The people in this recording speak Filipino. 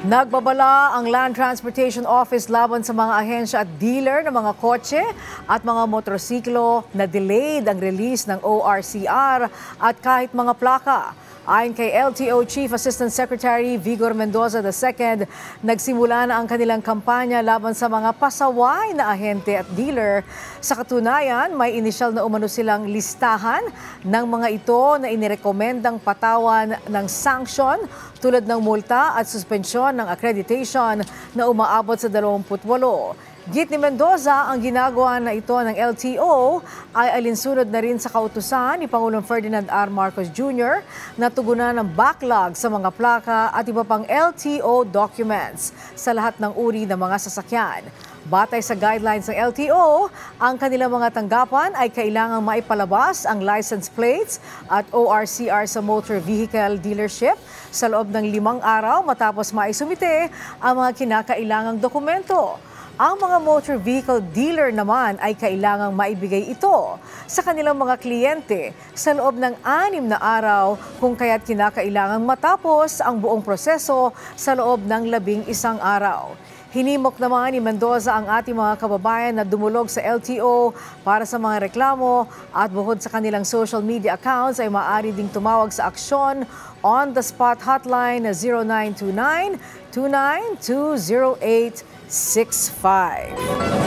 Nagbabala ang Land Transportation Office laban sa mga ahensya at dealer ng mga kotse at mga motorsiklo na delayed ang release ng ORCR at kahit mga plaka. Ayon kay LTO Chief Assistant Secretary Vigor Mendoza II, nagsimula na ang kanilang kampanya laban sa mga pasaway na ahente at dealer. Sa katunayan, may inisyal na umano silang listahan ng mga ito na inirekomendang patawan ng sanction tulad ng multa at suspensyon ng accreditation na umaabot sa 28. Git ni Mendoza, ang ginagawa na ito ng LTO ay alinsunod na rin sa kautusan ni Pangulong Ferdinand R. Marcos Jr. na tugunan ng backlog sa mga plaka at iba pang LTO documents sa lahat ng uri ng mga sasakyan. Batay sa guidelines ng LTO, ang kanilang mga tanggapan ay kailangang maipalabas ang license plates at ORCR sa motor vehicle dealership sa loob ng 5 araw matapos maisumite ang mga kinakailangang dokumento. Ang mga motor vehicle dealer naman ay kailangang maibigay ito sa kanilang mga kliyente sa loob ng 6 na araw kung kaya't kinakailangang matapos ang buong proseso sa loob ng 11 araw. Hinimok naman ni Mendoza ang ating mga kababayan na dumulog sa LTO para sa mga reklamo at bukod sa kanilang social media accounts ay maaari ding tumawag sa aksyon on-the-spot hotline na 0929-2920865.